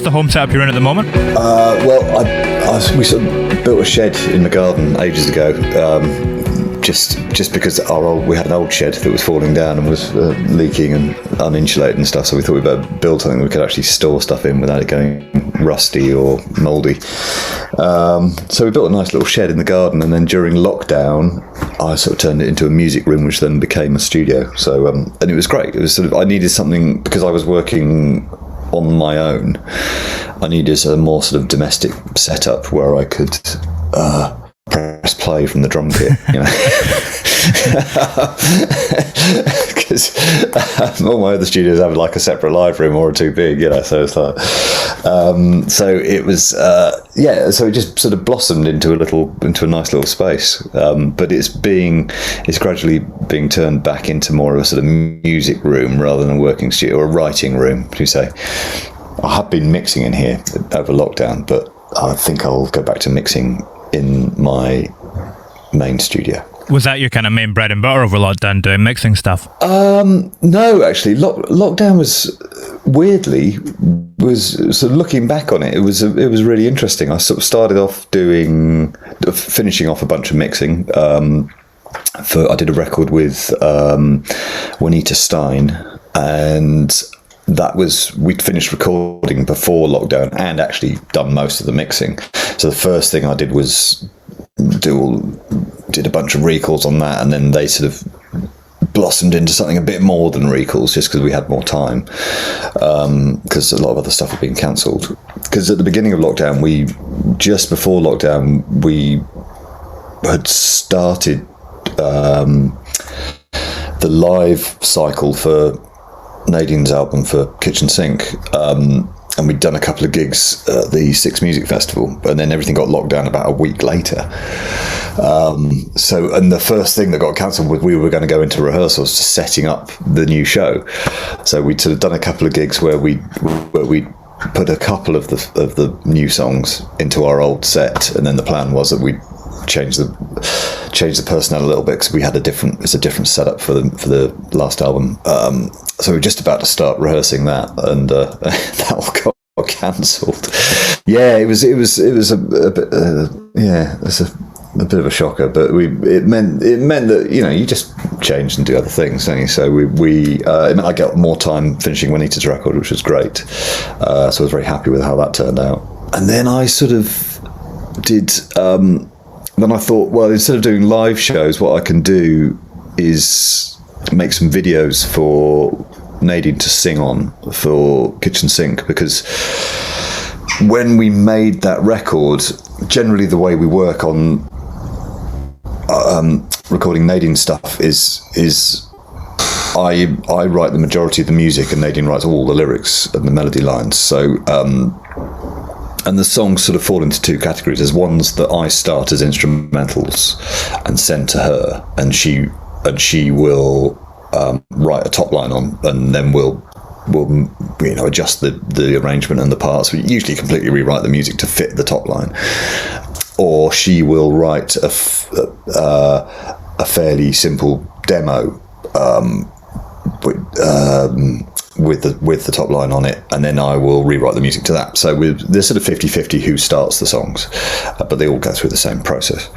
What's the home setup you're in at the moment? We sort of built a shed in the garden ages ago. Just because we had an old shed that was falling down and was leaking and uninsulated and stuff, so we thought we'd better build something that we could actually store stuff in without it going rusty or mouldy. So we built a nice little shed in the garden, and then during lockdown I sort of turned it into a music room, which then became a studio. So and it was great. It was sort of, I needed something, because I was working on my own, I needed a more sort of domestic setup where I could press play from the drum kit, because all my other studios have like a separate live room or too big, so it's like so it was so it just sort of blossomed into a nice little space, but it's gradually being turned back into more of a sort of music room rather than a working studio, or a writing room, should we say. I have been mixing in here over lockdown, but I think I'll go back to mixing in my main studio. Was that your kind of main bread and butter over lockdown, doing mixing stuff? No, actually, lockdown was sort of looking back on it. It was really interesting. I sort of started off finishing off a bunch of mixing. I did a record with Juanita Stein, and we'd finished recording before lockdown and actually done most of the mixing. So the first thing I did was did a bunch of recalls on that, and then they sort of blossomed into something a bit more than recalls, just because we had more time, because a lot of other stuff had been cancelled. Because at the beginning of lockdown, just before lockdown, we had started the live cycle for Nadine's album for Kitchen Sink, and we'd done a couple of gigs at the Six Music Festival, and then everything got locked down about a week later. And the first thing that got cancelled was we were going to go into rehearsals to setting up the new show. So we'd sort of done a couple of gigs where we put a couple of the new songs into our old set, and then the plan was that we'd change the personnel a little bit, because we had a different setup for the last album. So we were just about to start rehearsing that, and that all got cancelled. Yeah, it was a bit it's a bit of a shocker, but it meant that you just change and do other things, don't you? So it meant I got more time finishing Juanita's record, which was great. So I was very happy with how that turned out. And then I sort of did. Then I thought, well, instead of doing live shows, what I can do is make some videos for Nadine to sing on for Kitchen Sink, because when we made that record, generally the way we work on recording Nadine stuff is I write the majority of the music and Nadine writes all the lyrics and the melody lines. So and the songs sort of fall into two categories. There's ones that I start as instrumentals and send to her, and she will write a top line on, and then we'll adjust the arrangement and the parts. We usually completely rewrite the music to fit the top line, or she will write a fairly simple demo with the top line on it, and then I will rewrite the music to that. So there's sort of 50-50 who starts the songs, but they all go through the same process.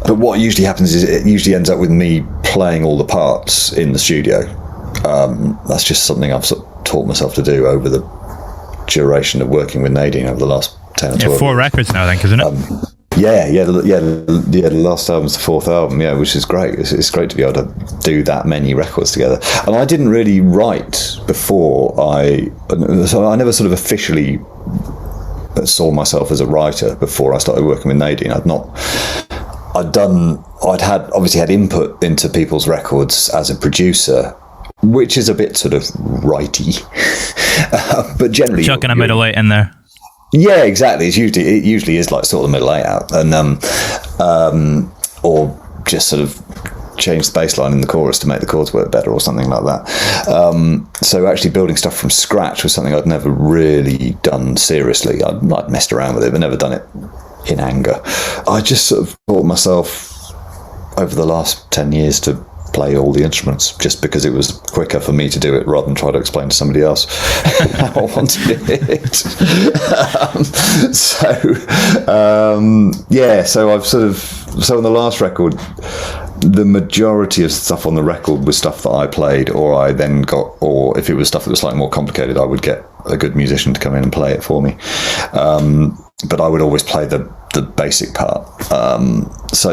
But what usually happens is it usually ends up with me playing all the parts in the studio. That's just something I've sort of taught myself to do over the duration of working with Nadine over the last 10 or 12 years. 4 records now, I think, isn't it? The last album's the 4th album, which is great. It's great to be able to do that many records together. And I didn't really write before so I never sort of officially saw myself as a writer before I started working with Nadine. I'd obviously had input into people's records as a producer, which is a bit sort of righty, but generally chucking a middle eight in there. Yeah, exactly. It usually is like sort of the middle layout, and or just sort of change the bass line in the chorus to make the chords work better or something like that. So actually building stuff from scratch was something I'd never really done seriously. I'd messed around with it, but never done it in anger. I just sort of taught myself over the last 10 years to play all the instruments, just because it was quicker for me to do it rather than try to explain to somebody else how I wanted it. So I've so on the last record, the majority of stuff on the record was stuff that I played, or if it was stuff that was slightly more complicated, I would get a good musician to come in and play it for me. But I would always play the basic part. So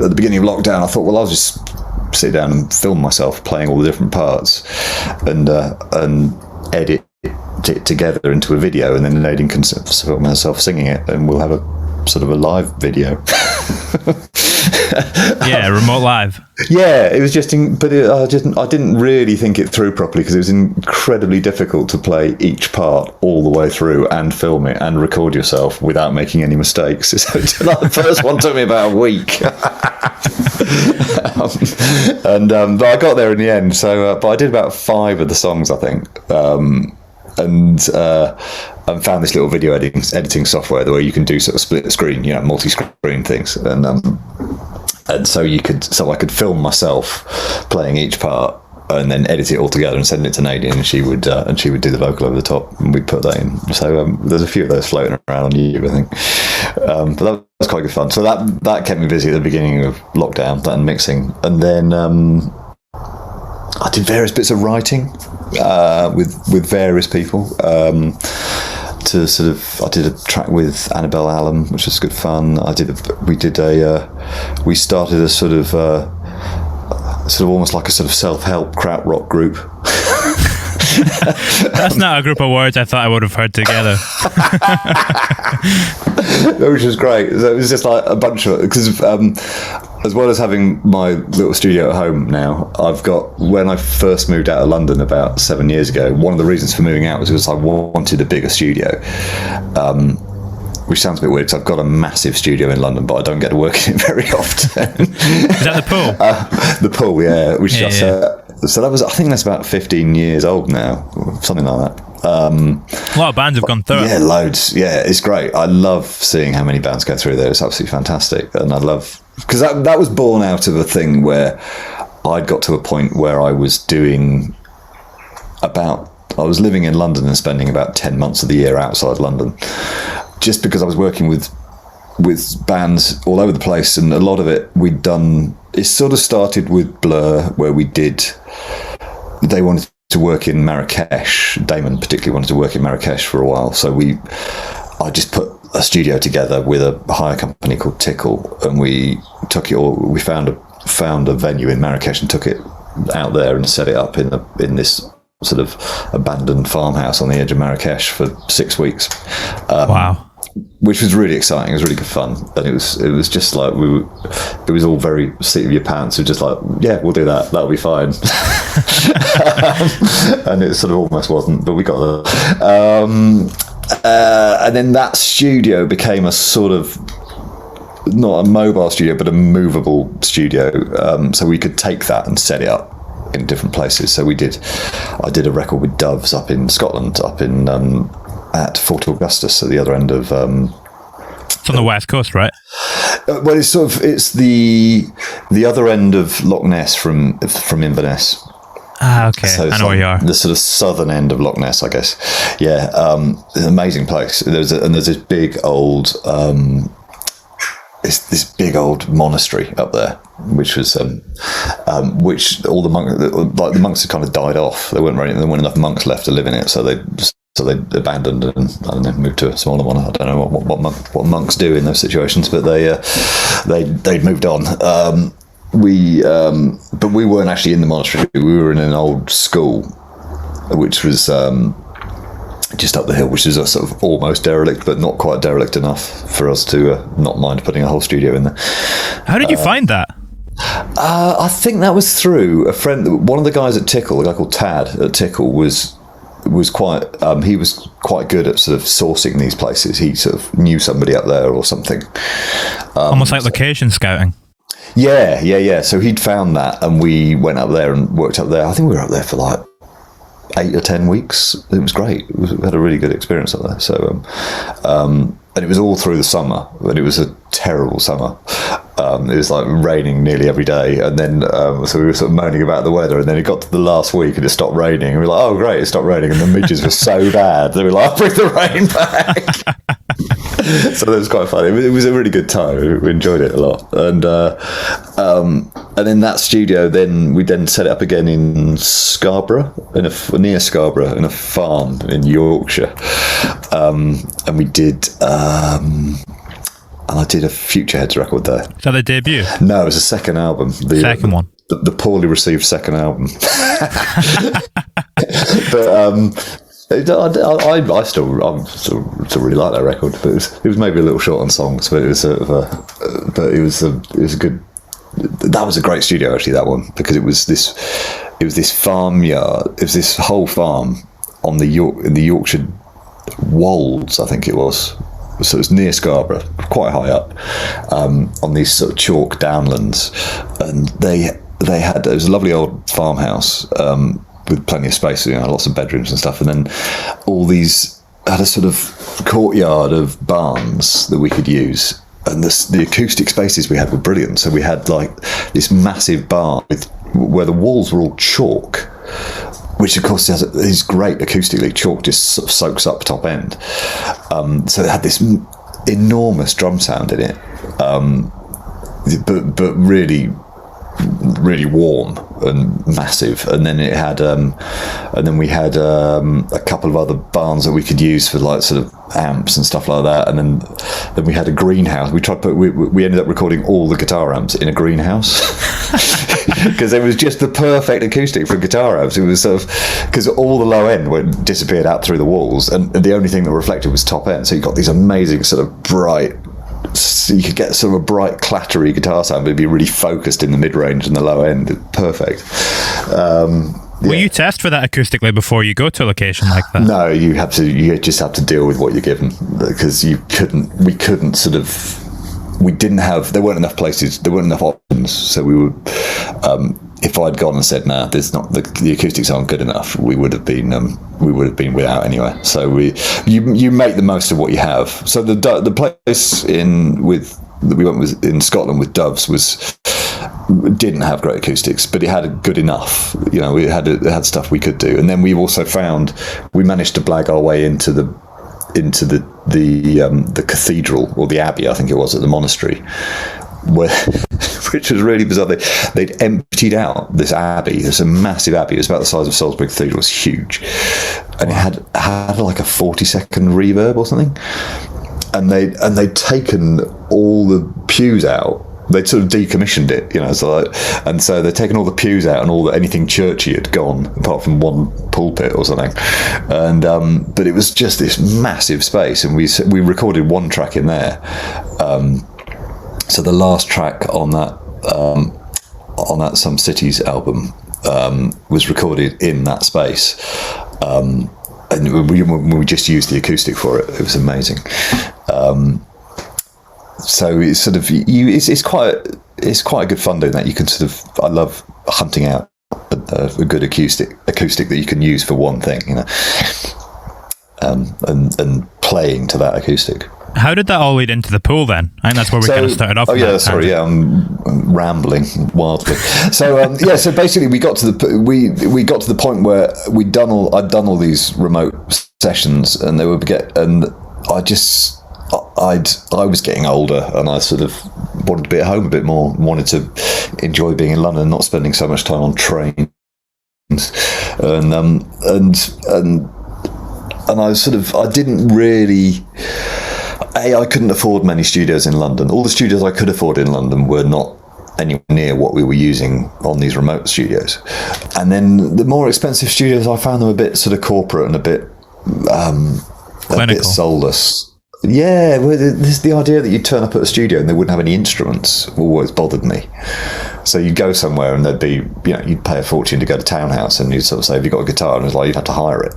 at the beginning of lockdown, I thought, well, I'll just sit down and film myself playing all the different parts and edit it together into a video, and then Nadine can film herself singing it, and we'll have a sort of a live video. Yeah, remote live. Yeah, it was I didn't really think it through properly, because it was incredibly difficult to play each part all the way through and film it and record yourself without making any mistakes. So the first one took me about a week. But I got there in the end. So, but I did about 5 of the songs, I think. And found this little video editing software where you can do sort of split screen, multi-screen things, and so I could film myself playing each part and then edit it all together and send it to Nadine, and she would do the vocal over the top, and we'd put that in. So there's a few of those floating around on YouTube, I think. But that was quite good fun. So that kept me busy at the beginning of lockdown, that and mixing, and then I did various bits of writing with various people. I did a track with Annabelle Allen, which was good fun. We started a sort of almost like a sort of self-help krautrock group. That's not a group of words I thought I would have heard together. Which was great. So it was just like a bunch of, because as well as having my little studio at home now, when I first moved out of London about 7 years ago, one of the reasons for moving out was because I wanted a bigger studio. Which sounds a bit weird, because I've got a massive studio in London, but I don't get to work in it very often. Is that the pool? The pool, yeah. So that was, I think that's about 15 years old now, something like that. A lot of bands have gone through it. Yeah, loads. Yeah, it's great. I love seeing how many bands go through there. It's absolutely fantastic. And I love, because that was born out of a thing where I'd got to a point where I was I was living in London and spending about 10 months of the year outside London, just because I was working with bands all over the place, and a lot of it we'd done. It sort of started with Blur, where they wanted to work in Marrakesh. Damon particularly wanted to work in Marrakesh for a while, so I just put a studio together with a hire company called Tickle, and we took it all. We found a venue in Marrakesh and took it out there and set it up in this sort of abandoned farmhouse on the edge of Marrakesh for 6 weeks. Wow. Which was really exciting. It was really good fun, and it was just like it was all very seat of your pants. It was just like, yeah, we'll do that. That'll be fine. And it sort of almost wasn't, but we got there. And then that studio became a sort of, not a mobile studio, but a movable studio. So we could take that and set it up in different places. So I did a record with Doves up in Scotland, at Fort Augustus at the other end of it's on the west coast, right? Well, it's the other end of Loch Ness from Inverness. Okay. So I know where you are. The sort of southern end of Loch Ness, I guess. Yeah, it's an amazing place. There's this big old this big old monastery up there, which was which all the monks had kind of died off. There weren't enough monks left to live in it, so they abandoned and I don't know, moved to a smaller one. I don't know what monks do in those situations, but they'd moved on. But we weren't actually in the monastery. We were in an old school, which was just up the hill, which is a sort of almost derelict, but not quite derelict enough for us to not mind putting a whole studio in there. How did you find that? I think that was through a friend. One of the guys at Tickle, a guy called Tad at Tickle, was quite he was quite good at sort of sourcing these places. He sort of knew somebody up there or something, almost like location scouting. Yeah. So he'd found that, and we went up there and worked up there. I think we were up there for like 8 or 10 weeks. It was great. We had a really good experience up there. So and it was all through the summer, and it was a terrible summer. It was like raining nearly every day, and then so we were sort of moaning about the weather, and then it got to the last week and it stopped raining, and we were like, oh great, it stopped raining, and the midges were so bad that we were like, bring the rain back. So that was quite funny. It was a really good time. We enjoyed it a lot, and in that studio, then we set it up again in Scarborough, near Scarborough, in a farm in Yorkshire, and we did. And I did a Futureheads record there. Is that the debut? No, it was a second album. The second one. The poorly received second album. But I still really like that record. But it was maybe a little short on songs, but it was sort of it was a good. That was a great studio actually, that one, because it was this farmyard. It was this whole farm on the Yorkshire Wolds, I think it was. So it was near Scarborough, quite high up, on these sort of chalk downlands, and it was a lovely old farmhouse with plenty of space, lots of bedrooms and stuff, and then all these had a sort of courtyard of barns that we could use, and the acoustic spaces we had were brilliant. So we had like this massive barn where the walls were all chalk, which of course is great acoustically. Chalk just sort of soaks up top end. So it had this enormous drum sound in it, but really, really warm and massive. And then it had, we had a couple of other barns that we could use for like sort of amps and stuff like that. And then we had a greenhouse. We ended up recording all the guitar amps in a greenhouse. Because it was just the perfect acoustic for guitar amps. It was sort of, because all the low end disappeared out through the walls, and the only thing that reflected was top end. So you got these amazing sort of bright, so you could get sort of a bright clattery guitar sound, but it'd be really focused in the mid range and the low end. Perfect. Will you test for that acoustically before you go to a location like that? No, you just have to deal with what you're given, because there weren't enough places, there weren't enough options. So we were, if I'd gone and said, "Nah, there's not the acoustics aren't good enough," we would have been without anyway. So you make the most of what you have. So the place that we went with in Scotland with Doves didn't have great acoustics, but it had good enough. It had stuff we could do, and then we also we managed to blag our way into the cathedral, or the abbey, I think it was, at the monastery, which was really bizarre. They'd emptied out this abbey. It's a massive abbey. It was about the size of Salisbury Cathedral. It was huge, and it had like a 40-second reverb or something. And they'd taken all the pews out. They'd sort of decommissioned it, so they'd taken all the pews out, and anything churchy had gone, apart from one pulpit or something. And but it was just this massive space, and we recorded one track in there. So the last track on that Some Cities album was recorded in that space, and we just used the acoustic for it. It was amazing. So it's sort of it's quite a good fun doing that. You can I love hunting out a good acoustic that you can use for one thing, and playing to that acoustic. How did that all lead into the pool then? I think that's where we kind of started off. Oh yeah, sorry, I'm rambling wildly. So so basically we got to the point where I'd done all these remote sessions, and I was getting older, and I sort of wanted to be at home a bit more, wanted to enjoy being in London, not spending so much time on trains, and I didn't really. I couldn't afford many studios in London. All the studios I could afford in London were not anywhere near what we were using on these remote studios. And then the more expensive studios, I found them a bit sort of corporate and a bit soulless. Yeah, well, the idea that you turn up at a studio and they wouldn't have any instruments always bothered me. So you'd go somewhere and there'd be, you'd pay a fortune to go to Townhouse, and you'd sort of say, "Have you got a guitar?" And it's like, you'd have to hire it.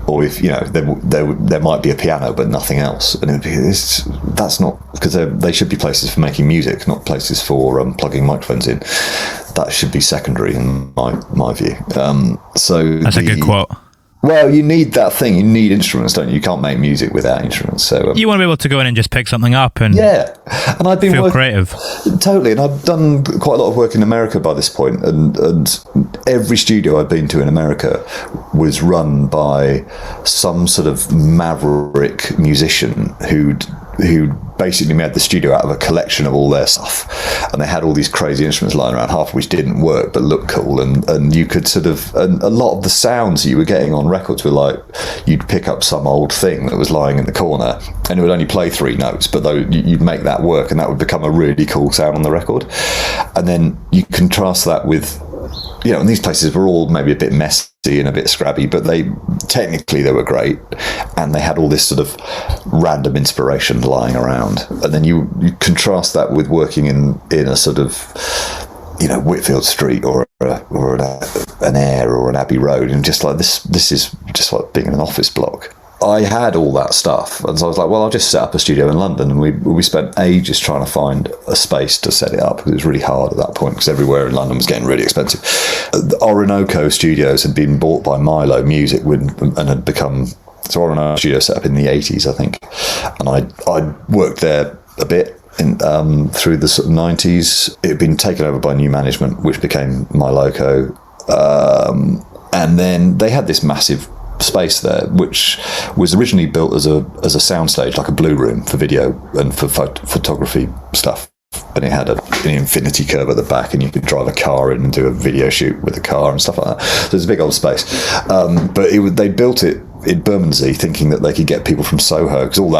Or if, there might be a piano but nothing else. And that's not, because they should be places for making music, not places for plugging microphones in. That should be secondary in my view. That's a good quote. Well, you need that thing. You need instruments, don't you? You can't make music without instruments. So you want to be able to go in and just pick something up and and I've been feel creative. Totally, and I've done quite a lot of work in America by this point, and every studio I've been to in America was run by some sort of maverick musician who basically made the studio out of a collection of all their stuff, and they had all these crazy instruments lying around, half of which didn't work but looked cool, and you could sort of, and a lot of the sounds that you were getting on records were like, you'd pick up some old thing that was lying in the corner and it would only play 3 notes, but though you'd make that work and that would become a really cool sound on the record. And then you contrast that with, and these places were all maybe a bit messy and a bit scrabby, but they were great, and they had all this sort of random inspiration lying around. And then you contrast that with working in a sort of, Whitfield Street or an Air or an Abbey Road, and just like this is just like being in an office block. I had all that stuff, and so I was like, well, I'll just set up a studio in London. And we spent ages trying to find a space to set it up, because it was really hard at that point, because everywhere in London was getting really expensive. The Orinoco Studios had been bought by Milo Music and had become, so Orinoco Studio set up in the 80s, I think, and I worked there a bit through the sort of 90s. It had been taken over by new management, which became Myloco, and then they had this massive space there, which was originally built as a soundstage, like a blue room for video and for photography stuff, and it had an infinity curve at the back, and you could drive a car in and do a video shoot with a car and stuff like that. So it's a big old space, but they built it in Bermondsey thinking that they could get people from Soho, because all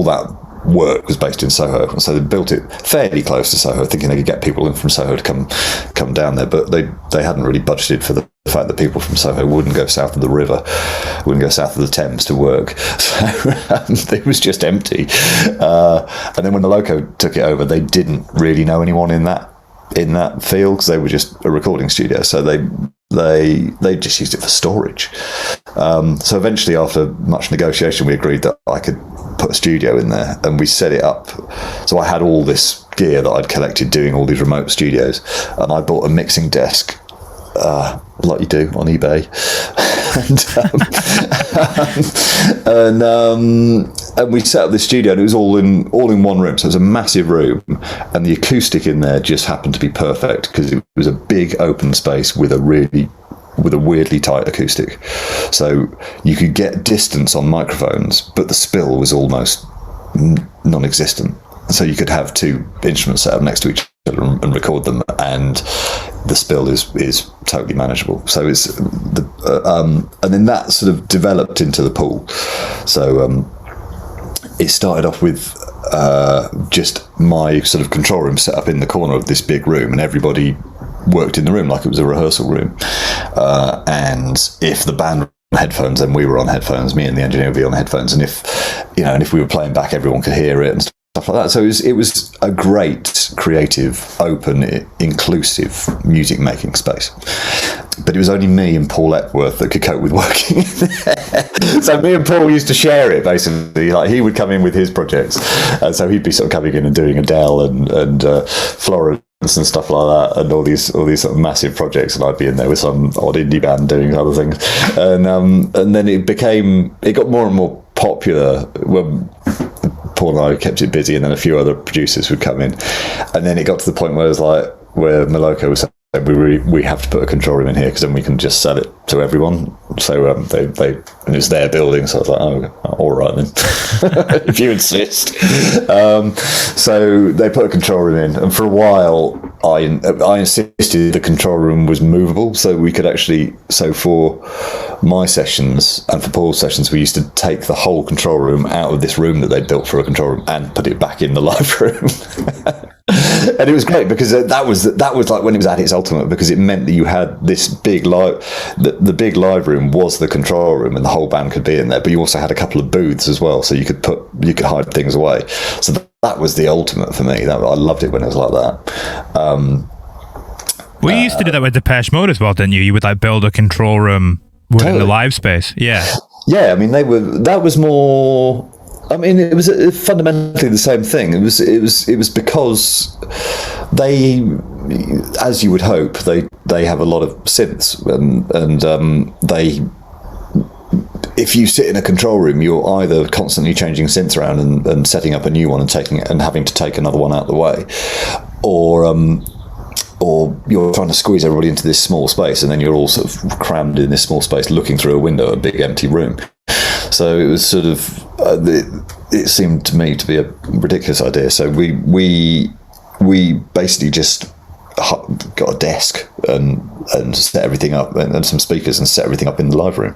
that work was based in Soho, so they built it fairly close to Soho, thinking they could get people in from Soho to come down there, but they hadn't really budgeted for the fact that people from Soho wouldn't go south of the river, wouldn't go south of the Thames to work, so it was just empty. And then when the Loco took it over, they didn't really know anyone in that field, because they were just a recording studio, so they just used it for storage. So eventually, after much negotiation, we agreed that I could put a studio in there, and we set it up. So I had all this gear that I'd collected doing all these remote studios, and I bought a mixing desk, like you do on eBay, and we set up this studio, and it was all in one room. So it was a massive room, and the acoustic in there just happened to be perfect, because it was a big open space with a weirdly tight acoustic. So you could get distance on microphones, but the spill was almost non-existent. So you could have 2 instruments set up next to each other and record them, and the spill is totally manageable. So it's and then that sort of developed into the pool. So it started off with just my sort of control room set up in the corner of this big room, and everybody worked in the room like it was a rehearsal room. And if the band were on headphones, then we were on headphones. Me and the engineer would be on headphones, and if we were playing back, everyone could hear it and stuff like that. So it was a great, creative, open, inclusive music making space. But it was only me and Paul Epworth that could cope with working in there. So me and Paul used to share it, basically. Like, he would come in with his projects, and so he'd be sort of coming in and doing Adele and Florence and stuff like that, and all these sort of massive projects, and I'd be in there with some odd indie band doing other things, and then it got more and more popular when Paul and I kept it busy, and then a few other producers would come in, and then it got to the point where it was like, where Moloko was saying, we have to put a control room in here, because then we can just sell it to everyone. So and it's their building, so I was like, oh, all right then, if you insist. So they put a control room in, and for a while I insisted the control room was movable, so we could actually, so for my sessions and for Paul's sessions, we used to take the whole control room out of this room that they'd built for a control room and put it back in the live room. And it was great, because that was like when it was at its ultimate, because it meant that you had this big live, the big live room was the control room, and the whole band could be in there, but you also had a couple of booths as well, so you could hide things away. So that was the ultimate for me. I loved it when it was like that. Well, you used to do that with Depeche Mode as well, didn't you? You would like build a control room within the live space. Yeah. Yeah, I mean, that was more. I mean, it was fundamentally the same thing. It was because they, as you would hope, they have a lot of synths, and if you sit in a control room, you're either constantly changing synths around and setting up a new one and having to take another one out of the way, or you're trying to squeeze everybody into this small space, and then you're all sort of crammed in this small space looking through a window, a big empty room. So it was sort of, it seemed to me to be a ridiculous idea. So we basically just got a desk and set everything up, and some speakers, and set everything up in the live room.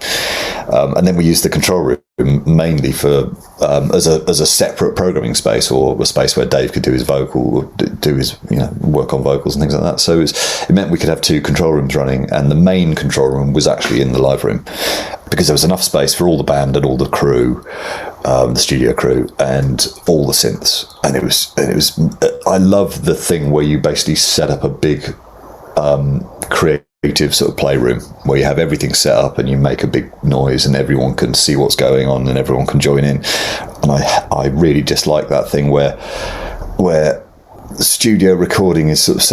And then we used the control room mainly for as a separate programming space, or a space where Dave could do his vocal, or do his work on vocals and things like that. So it meant we could have two control rooms running, and the main control room was actually in the live room, because there was enough space for all the band and all the crew, the studio crew, and all the synths. And it was I love the thing where you basically set up a big creative sort of playroom where you have everything set up and you make a big noise and everyone can see what's going on and everyone can join in. And I really dislike that thing where the studio recording is sort of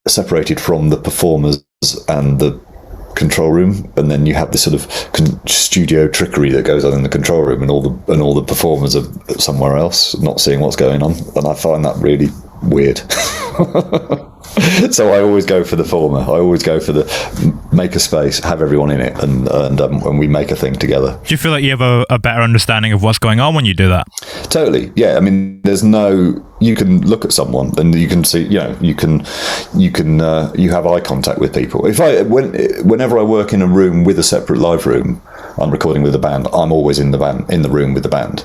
separated from the performers and the control room, and then you have this sort of studio trickery that goes on in the control room, and all the performers are somewhere else, not seeing what's going on, and I find that really weird. So I always go for the former. I always go for the make a space, have everyone in it, and we make a thing together. Do you feel like you have a better understanding of what's going on when you do that? Totally, yeah. I mean, you can look at someone and you can see, you have eye contact with people. Whenever I work in a room with a separate live room, I'm recording with a band, I'm always in the room with the band.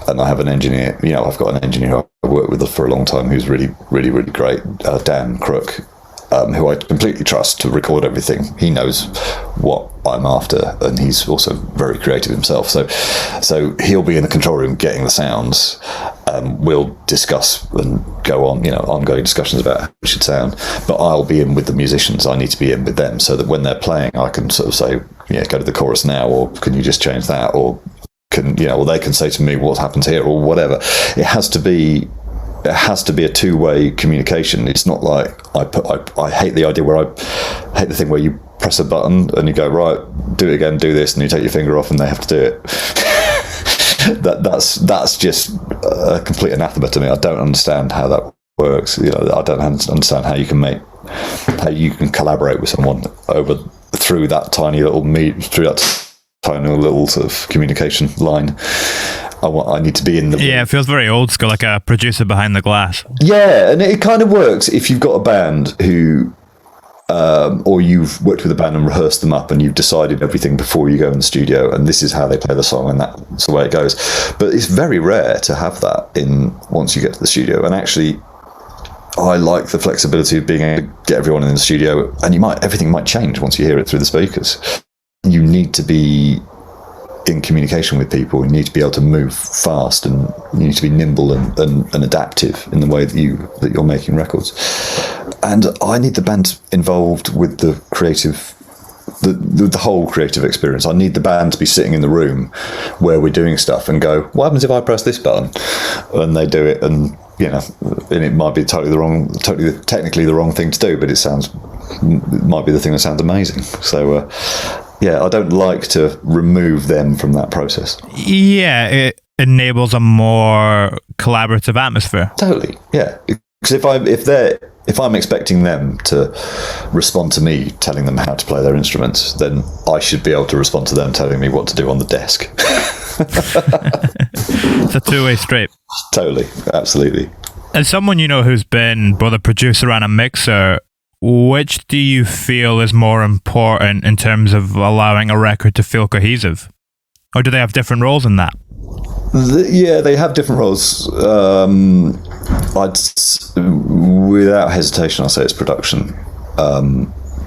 And I have an engineer, I've got an engineer I've worked with for a long time who's really, really, really great, Dan Crook, who I completely trust to record everything. He knows what I'm after, and he's also very creative himself. So he'll be in the control room getting the sounds. We'll discuss and go on, ongoing discussions about how it should sound. But I'll be in with the musicians. I need to be in with them so that when they're playing, I can sort of say, go to the chorus now, or can you just change that, or or they can say to me what happens here, or whatever. It has to be a two-way communication. It's not like I hate the idea where I hate the thing where you press a button and you go, right, do it again, do this, and you take your finger off and they have to do it. That's just a complete anathema to me. I don't understand how that works. I don't understand how you can collaborate with someone through that tiny little sort of communication line. I need to be in the... Yeah, it feels very old school, like a producer behind the glass. Yeah, and it kind of works if you've got a band who... or you've worked with a band and rehearsed them up and you've decided everything before you go in the studio, and this is how they play the song and that's the way it goes. But it's very rare to have that once you get to the studio. And actually, I like the flexibility of being able to get everyone in the studio, and everything might change once you hear it through the speakers. You need to be in communication with people. You need to be able to move fast, and you need to be nimble and adaptive in the way that you're making records. And I need the band involved with the creative, the whole creative experience. I need the band to be sitting in the room where we're doing stuff and go, what happens if I press this button? And they do it, and and it might be technically the wrong thing to do, but it might be the thing that sounds amazing. So I don't like to remove them from that process. Yeah, it enables a more collaborative atmosphere. Totally, yeah. Because if I'm expecting them to respond to me telling them how to play their instruments, then I should be able to respond to them telling me what to do on the desk. It's a two-way street. Totally, absolutely. As someone who's been both a producer and a mixer, which do you feel is more important in terms of allowing a record to feel cohesive? Or do they have different roles in that? They have different roles. Without hesitation, I'll say it's production.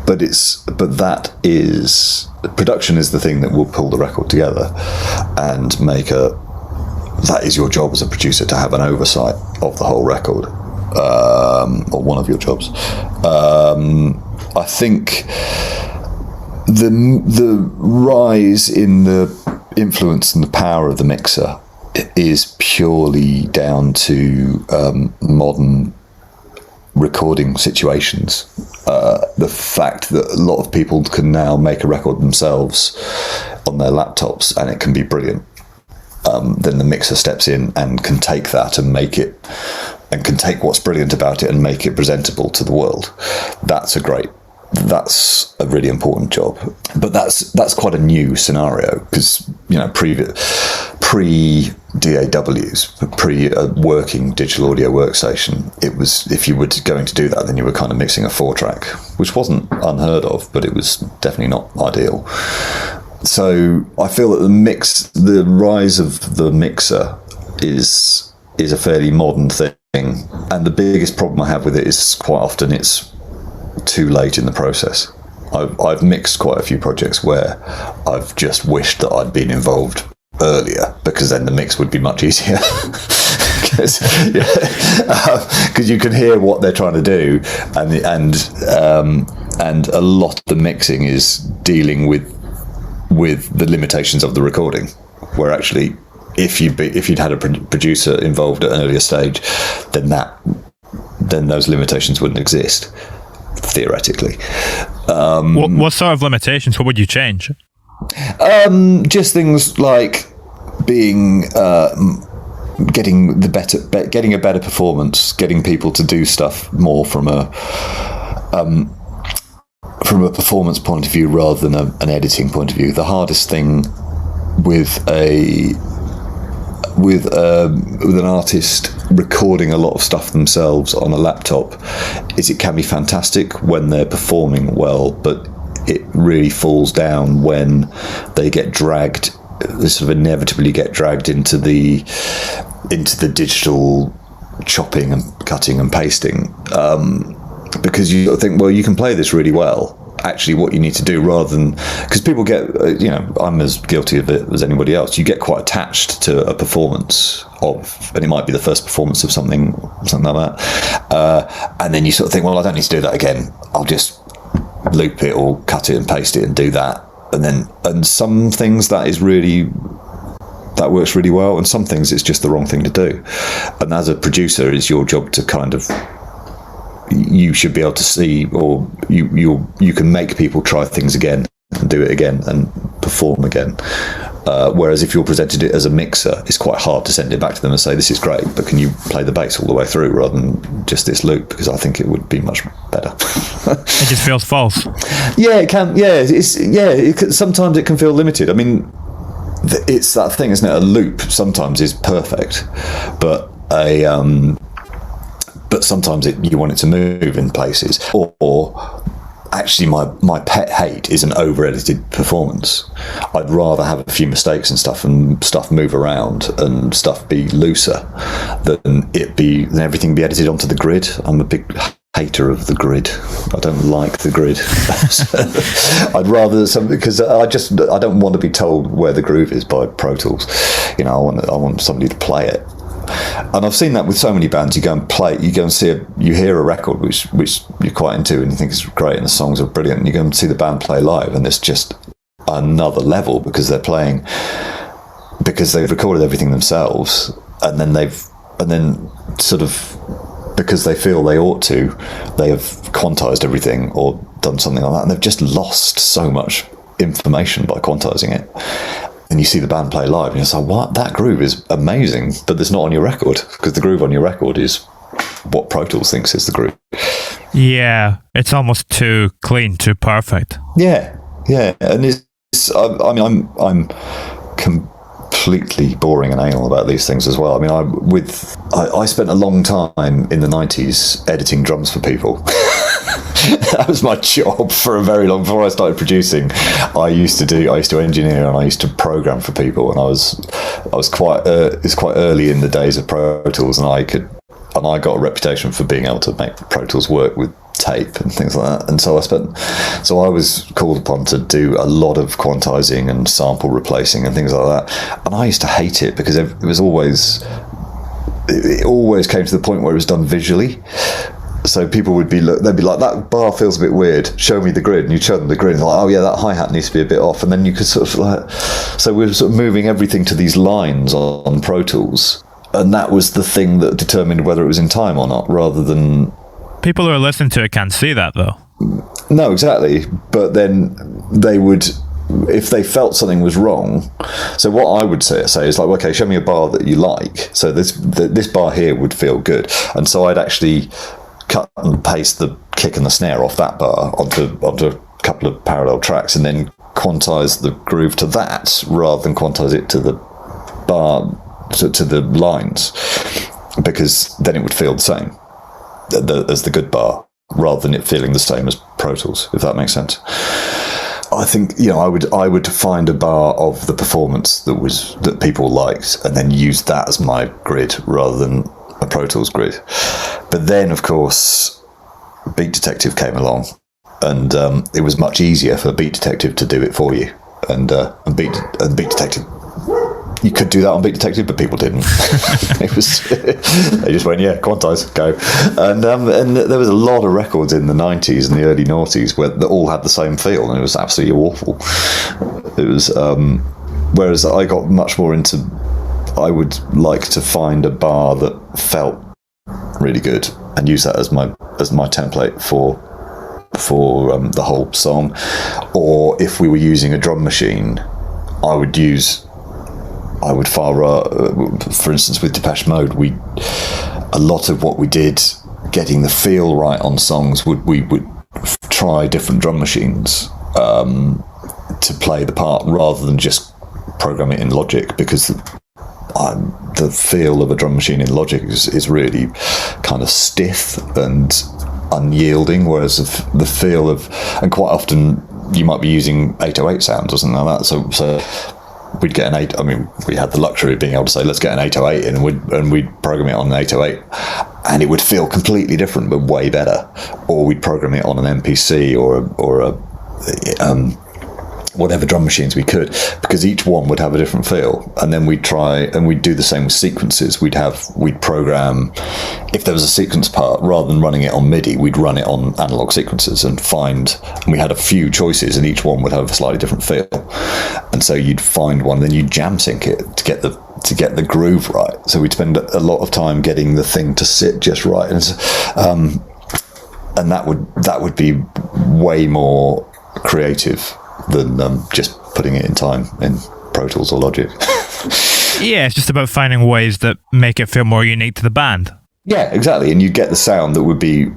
Production is the thing that will pull the record together and that is your job as a producer, to have an oversight of the whole record. Or one of your jobs. I think the rise in the influence and the power of the mixer is purely down to modern recording situations. The fact that a lot of people can now make a record themselves on their laptops, and it can be brilliant. Then the mixer steps in and can take that and make it, and can take what's brilliant about it and make it presentable to the world. That's a really important job. But that's quite a new scenario, because, you know, pre DAWs, pre working digital audio workstation, it was, if you were going to do that, then you were kind of mixing a 4-track, which wasn't unheard of, but it was definitely not ideal. So I feel that the rise of the mixer is a fairly modern thing, and the biggest problem I have with it is quite often it's too late in the process. I've mixed quite a few projects where I've just wished that I'd been involved earlier, because then the mix would be much easier. Because you can hear what they're trying to do, and a lot of the mixing is dealing with the limitations of the recording, where actually if you'd had a producer involved at an earlier stage, then those limitations wouldn't exist, theoretically. What sort of limitations? What would you change? Just things like getting a better performance, getting people to do stuff more from a performance point of view rather than an editing point of view. The hardest thing with an artist recording a lot of stuff themselves on a laptop is it can be fantastic when they're performing well, but it really falls down when they get dragged. They sort of inevitably get dragged into the digital chopping and cutting and pasting, because you think, well, you can play this really well. Actually, what you need to do, rather than, because people get, I'm as guilty of it as anybody else. You get quite attached to a performance and it might be the first performance of something like that, and then you sort of think, well, I don't need to do that again. I'll just loop it or cut it and paste it and do that. And some things that works really well, and some things it's just the wrong thing to do. And as a producer, it's your job to kind of, you should be able to see, or you can make people try things again and do it again and perform again. Whereas if you're presented it as a mixer, it's quite hard to send it back to them and say, this is great, but can you play the bass all the way through rather than just this loop? Because I think it would be much better. It just feels false. Yeah, it can. Yeah, sometimes it can feel limited. I mean, it's that thing, isn't it? A loop sometimes is perfect, but sometimes you want it to move in places. Or actually, my pet hate is an over-edited performance. I'd rather have a few mistakes and stuff move around and stuff be looser than everything be edited onto the grid. I'm a big hater of the grid. I don't like the grid. I'd rather because I don't want to be told where the groove is by Pro Tools. I want somebody to play it. And I've seen that with so many bands. You go and you hear a record which you're quite into and you think is great and the songs are brilliant, and you go and see the band play live and it's just another level, because they've recorded everything themselves, and then sort of, because they feel they ought to, they have quantized everything or done something like that, and they've just lost so much information by quantizing it. And you see the band play live and you're like, what? That groove is amazing, but it's not on your record, because the groove on your record is what Pro Tools thinks is the groove. Yeah, it's almost too clean, too perfect. Yeah, and I'm completely boring and anal about these things as well. I mean, I spent a long time in the 90s editing drums for people. That was my job for a very long. Before I started producing, I used to engineer and I used to program for people, and I was quite it's quite early in the days of Pro Tools, and I got a reputation for being able to make Pro Tools work with tape and things like that. And so I was called upon to do a lot of quantizing and sample replacing and things like that, and I used to hate it because it always came to the point where it was done visually. So people they'd be like, that bar feels a bit weird, show me the grid, and you show them the grid, and they're like, oh yeah, that hi-hat needs to be a bit off, and then you could sort of like, so we were sort of moving everything to these lines on Pro Tools, and that was the thing that determined whether it was in time or not, rather than... People who are listening to it can't see that, though. No, exactly, but then they would if they felt something was wrong, so what I would say is like, okay, show me a bar that you like. So this bar here would feel good, and so I'd actually cut and paste the kick and the snare off that bar onto a couple of parallel tracks, and then quantize the groove to that rather than quantize it to the bar to the lines, because then it would feel the same as the good bar, rather than it feeling the same as Pro Tools, if that makes sense. I think, I would find a bar of the performance that people liked, and then use that as my grid rather than a Pro Tools grid. But then, of course, Beat Detective came along, and it was much easier for Beat Detective to do it for you. And Beat Detective, you could do that on Beat Detective, but people didn't. It was they just went, yeah, quantize, go. And there was a lot of records in the 90s and the early noughties where they all had the same feel, and it was absolutely awful. It was whereas I got much more into, I would like to find a bar that felt really good and use that as my template for the whole song. Or if we were using a drum machine, I would for instance, with Depeche Mode, a lot of what we did, getting the feel right on songs, we would try different drum machines to play the part, rather than just program it in Logic, because the feel of a drum machine in Logic is really kind of stiff and unyielding, whereas the feel of, and quite often you might be using 808 sounds or something like that, so we'd get we had the luxury of being able to say, let's get an 808 in, and we'd program it on an 808, and it would feel completely different but way better. Or we'd program it on an MPC or a whatever drum machines we could, because each one would have a different feel. And then we'd try, and we'd do the same with sequences. We'd program, if there was a sequence part, rather than running it on MIDI, we'd run it on analog sequences and we had a few choices, and each one would have a slightly different feel. And so you'd find one, then you'd jam sync it to get the groove right. So we'd spend a lot of time getting the thing to sit just right, and that would be way more creative than just putting it in time in Pro Tools or Logic. Yeah, it's just about finding ways that make it feel more unique to the band. Yeah, exactly. And you get the sound that would be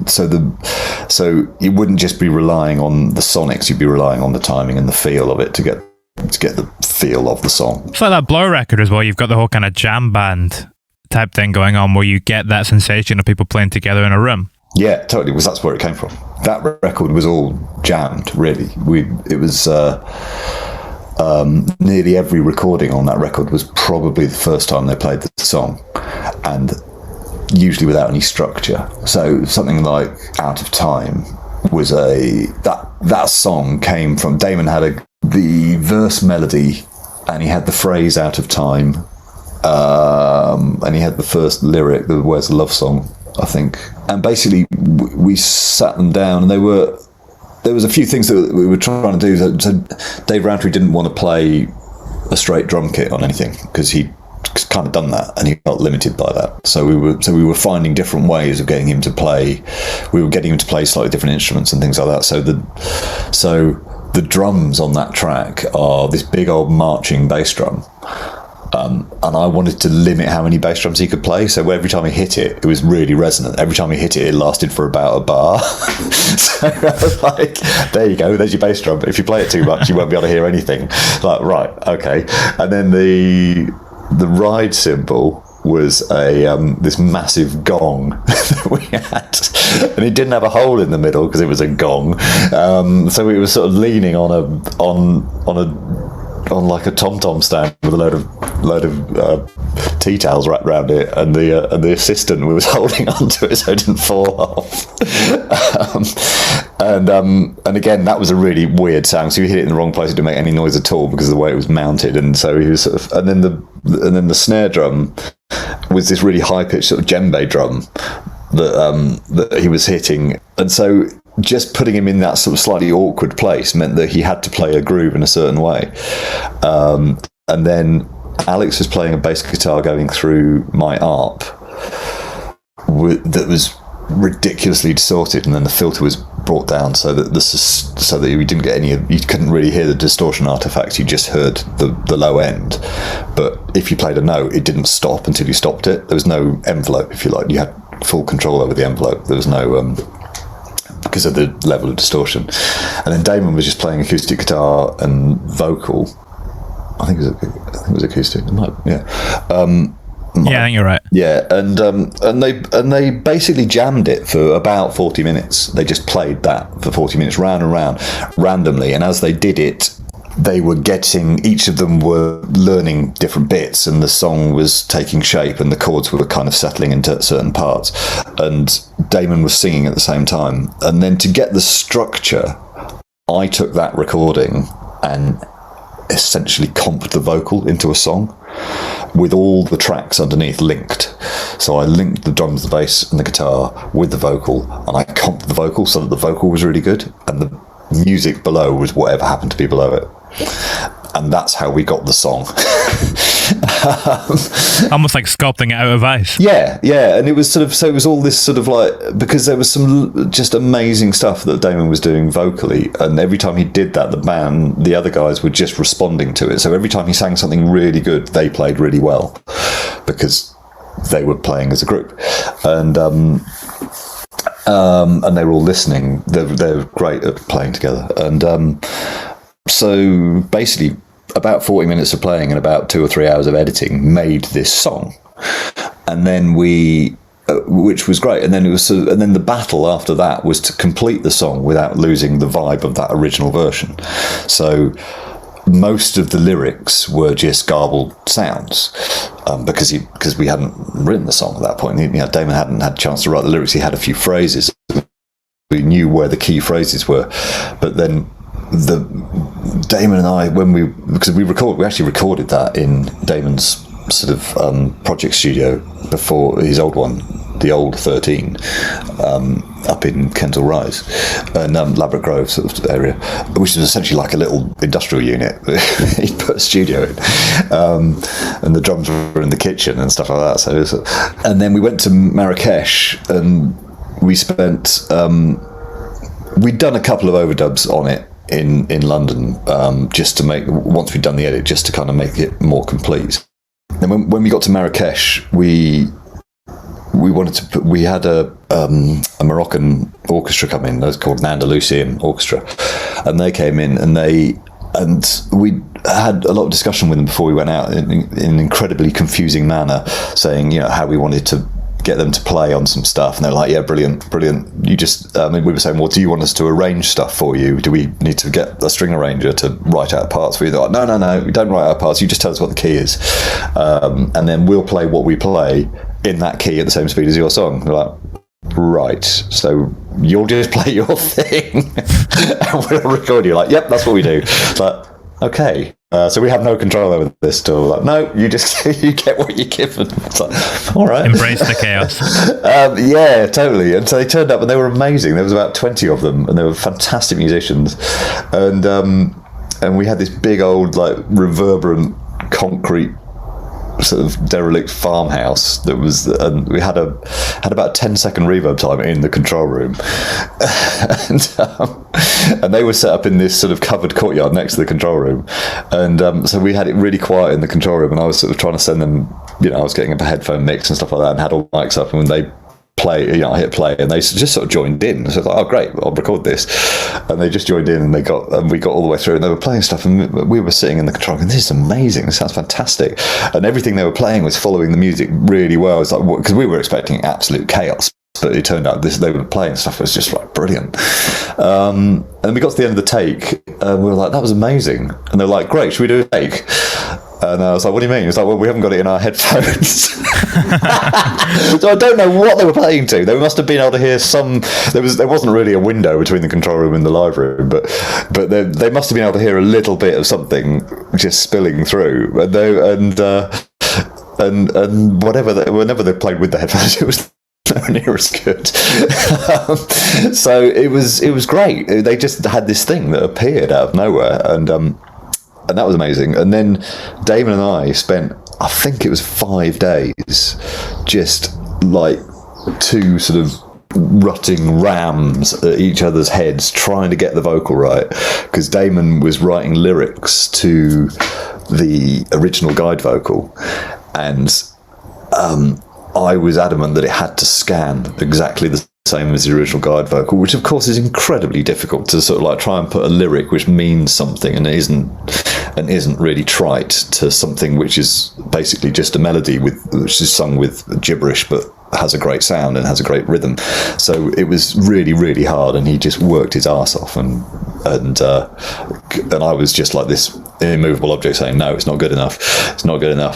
so you wouldn't just be relying on the sonics, you'd be relying on the timing and the feel of it to get the feel of the song. It's like that Blur record as well. You've got the whole kind of jam band type thing going on, where you get that sensation of people playing together in a room. Yeah, totally. Because that's where it came from. That record was all jammed, really. It was nearly every recording on that record was probably the first time they played the song, and usually without any structure. So something like Out of Time was that song came from, Damon had the verse melody, and he had the phrase "out of time," and he had the first lyric, the "Where's the Love Song," I think. And basically we sat them down, and there was a few things that we were trying to do. So Dave Rowntree didn't want to play a straight drum kit on anything, because he'd kind of done that and he felt limited by that. So we were finding different ways of getting him to play. We were getting him to play slightly different instruments and things like that. So the drums on that track are this big old marching bass drum. And I wanted to limit how many bass drums he could play, so every time he hit it, it was really resonant. Every time he hit it, it lasted for about a bar. So I was like, there you go, there's your bass drum. If you play it too much, you won't be able to hear anything. Like, right, okay. And then the ride cymbal was this massive gong that we had, and it didn't have a hole in the middle because it was a gong. So it was sort of leaning on like a tom-tom stand with a load of tea towels wrapped around it, and the assistant was holding onto it so it didn't fall off. And again, that was a really weird sound. So you hit it in the wrong place, it didn't make any noise at all because of the way it was mounted. And so he was sort of, and then the snare drum was this really high-pitched sort of djembe drum that he was hitting, and so just putting him in that sort of slightly awkward place meant that he had to play a groove in a certain way. And then Alex was playing a bass guitar going through my ARP that was ridiculoly distorted, and then the filter was brought down so that you didn't get you couldn't really hear the distortion artifacts. You just heard the low end. But if you played a note, it didn't stop until you stopped it. There was no envelope, if you like. You had full control over the envelope. There was no because of the level of distortion. And then Damon was just playing acoustic guitar and vocal. I think it was acoustic. Yeah. Yeah, I think you're right. Yeah, and they basically jammed it for about 40 minutes. They just played that for 40 minutes, round and round, randomly. And as they did it, they were each of them were learning different bits, and the song was taking shape, and the chords were kind of settling into certain parts. And Damon was singing at the same time. And then to get the structure, I took that recording and essentially comped the vocal into a song with all the tracks underneath linked. So I linked the drums, the bass and the guitar with the vocal, and I comped the vocal so that the vocal was really good and the music below was whatever happened to be below it. And that's how we got the song. Almost like sculpting it out of ice. Yeah, and it was it was all this sort of like, because there was some just amazing stuff that Damon was doing vocally, and every time he did that, the other guys were just responding to it. So every time he sang something really good, they played really well because they were playing as a group, and they were all listening. They're great at playing together, and so basically, about 40 minutes of playing and about 2 or 3 hours of editing made this song, and then which was great. And then and then the battle after that was to complete the song without losing the vibe of that original version. So most of the lyrics were just garbled sounds because we hadn't written the song at that point. Damon hadn't had a chance to write the lyrics. He had a few phrases. We knew where the key phrases were, but then Damon and I, because we actually recorded that in Damon's sort of project studio before his old one, the old 13, up in Kensal Rise and Ladbroke Grove sort of area, which is essentially like a little industrial unit. He put a studio in, and the drums were in the kitchen and stuff like that. And then we went to Marrakesh, and we spent we'd done a couple of overdubs on it in London, just to make, once we'd done the edit, just to kind of make it more complete. And when we got to Marrakesh, we had a Moroccan orchestra come in. That was called an Andalusian Orchestra, and they came in, and we had a lot of discussion with them before we went out in an incredibly confusing manner, saying how we wanted to get them to play on some stuff, and they're like, yeah, brilliant. You just we were saying, well, do you want us to arrange stuff for you? Do we need to get a string arranger to write out parts for you? They're like, no, we don't write out parts, you just tell us what the key is, and then we'll play what we play in that key at the same speed as your song. They're like, right, so you'll just play your thing and we'll record you. Like, yep, that's what we do. It's like, okay, so we have no control over this till, like, no, you just you get what you're given. It's like, all right, embrace the chaos. Yeah, totally. And so they turned up, and they were amazing. There was about 20 of them, and they were fantastic musicians, and we had this big old, like, reverberant concrete sort of derelict farmhouse that was, and we had about 10-second reverb time in the control room, and they were set up in this sort of covered courtyard next to the control room, and so we had it really quiet in the control room, and I was sort of trying to send them, I was getting up a headphone mix and stuff like that, and had all the mics up, and when they play, I hit play, and they just sort of joined in. So I was like, oh great, I'll record this, and they just joined in, and we got all the way through, and they were playing stuff, and we were sitting in the control room, this is amazing, this sounds fantastic, and everything they were playing was following the music really well. It's like, because we were expecting absolute chaos, but it turned out they were playing stuff that was just like brilliant. And we got to the end of the take, and we were like, that was amazing, and they're like, great, should we do a take? And I was like, what do you mean? It's like, well, we haven't got it in our headphones. So I don't know what they were playing to. They must have been able to hear some. There wasn't really a window between the control room and the live room, but they must have been able to hear a little bit of something just spilling through. And whenever they played with the headphones, it was nowhere near as good. So it was great. They just had this thing that appeared out of nowhere, and that was amazing. And then Damon and I spent, I think it was 5 days, just like two sort of rutting rams at each other's heads trying to get the vocal right, because Damon was writing lyrics to the original guide vocal, and I was adamant that it had to scan exactly the same as the original guide vocal, which of course is incredibly difficult to sort of like try and put a lyric which means something and isn't really trite to something which is basically just a melody which is sung with gibberish but has a great sound and has a great rhythm. So it was really, really hard, and he just worked his arse off, and I was just like this immovable object saying, no, it's not good enough,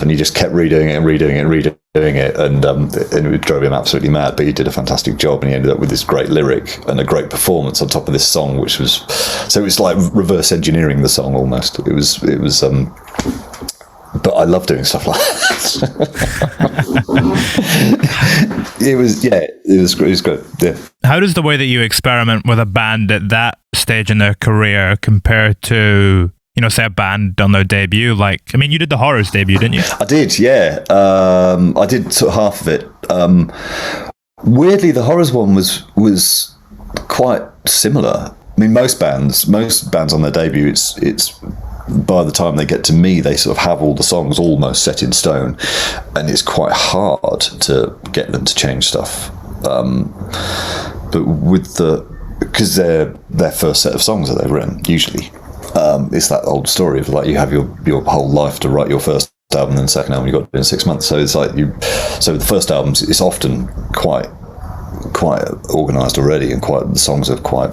and he just kept redoing it, and it drove him absolutely mad. But he did a fantastic job, and he ended up with this great lyric and a great performance on top of this song, which was, so it was like reverse engineering the song almost. It was but I love doing stuff like that. It was good. Yeah. How does the way that you experiment with a band at that stage in their career compare to, say a band on their debut? Like, I mean, you did the Horrors debut, didn't you? I did, yeah. I did sort of half of it. Weirdly, the Horrors one was quite similar. I mean, most bands on their debut, it's by the time they get to me, they sort of have all the songs almost set in stone, and it's quite hard to get them to change stuff. But because they're their first set of songs that they've written, usually, it's that old story of like you have your whole life to write your first album, and the second album you got to do in 6 months. So it's like so the first albums, it's often quite organised already, and the songs are quite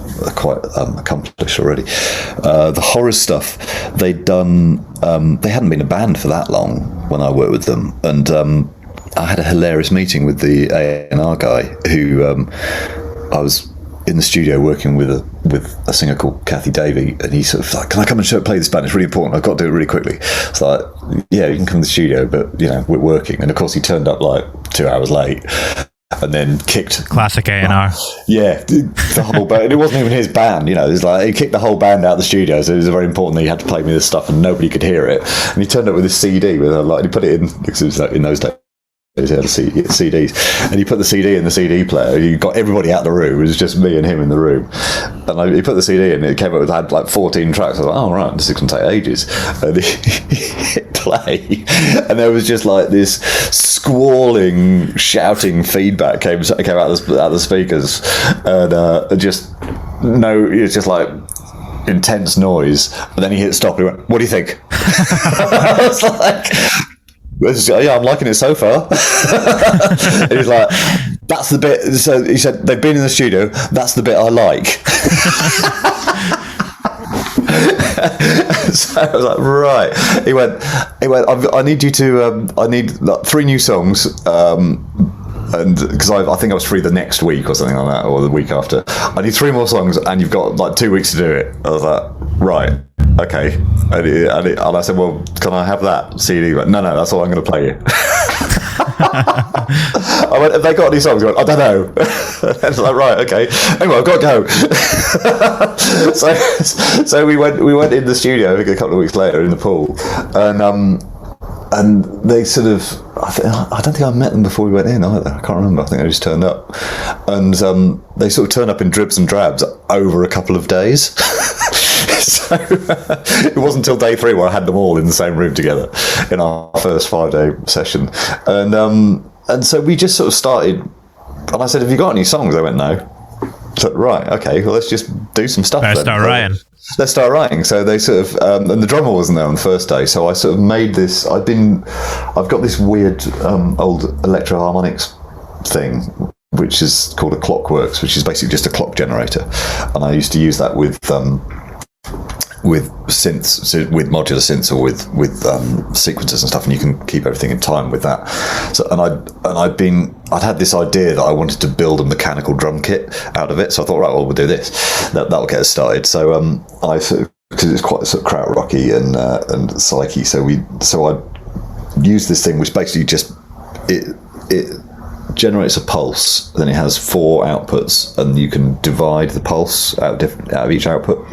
accomplished already. The Horror stuff, they'd done. They hadn't been a band for that long when I worked with them, and I had a hilarious meeting with the A&R guy who I was in the studio working with a singer called Kathy Davey, and he sort of like, can I come and play this band? It's really important. I've got to do it really quickly. It's like, yeah, you can come to the studio, but we're working. And of course, he turned up like 2 hours late. And then kicked classic A&R. Yeah, the whole band. It wasn't even his band, it was like he kicked the whole band out of the studio. So it was very important that he had to play me this stuff, and nobody could hear it. And he turned up with this CD with he put it in, because it was like in those days he had CDs, and he put the CD in the CD player. He got everybody out of the room. It was just me and him in the room, and he put the CD in. And it came up with had like 14 tracks. I was like, oh right, this is going to take ages. And he hit play, and there was just like this squalling, shouting feedback came out of the speakers, and it's just like intense noise. And then he hit stop. And he went, "What do you think?" I was like, yeah, I'm liking it so far. And he's like, that's the bit. So he said, they've been in the studio. That's the bit I like. So I was like, right. He went. I need you to. I need like 3 new songs. And because I think I was free the next week or something like that, or the week after. I need 3 more songs, and you've got like 2 weeks to do it. I was like, right. Okay, and I said, well, can I have that CD? He went, no, that's all I'm going to play you. I went, have they got any songs? He went, I don't know. It's like, right, okay. Anyway, I've got to go. So we went in the studio a couple of weeks later in the pool, and they sort of, I don't think I met them before we went in either. I can't remember. I think they just turned up, and they sort of turned up in dribs and drabs over a couple of days. So it wasn't until day 3 where I had them all in the same room together in our first 5-day session, and so we just sort of started. And I said, "Have you got any songs?" They went, "No." So right, okay, well let's just do some stuff. Let's start writing. So they sort of, and the drummer wasn't there on the first day, so I sort of made this. I've got this weird old electro-harmonics thing, which is called a Clockworks, which is basically just a clock generator, and I used to use that with synths, with modular synths, or with sequencers and stuff, and you can keep everything in time with that. So I'd had this idea that I wanted to build a mechanical drum kit out of it. So I thought, right, well, we'll do this. That'll get us started. So I sort of, because it's quite sort of krautrocky and psyche. So I used this thing which basically just it generates a pulse, then it has 4 outputs, and you can divide the pulse out of each output.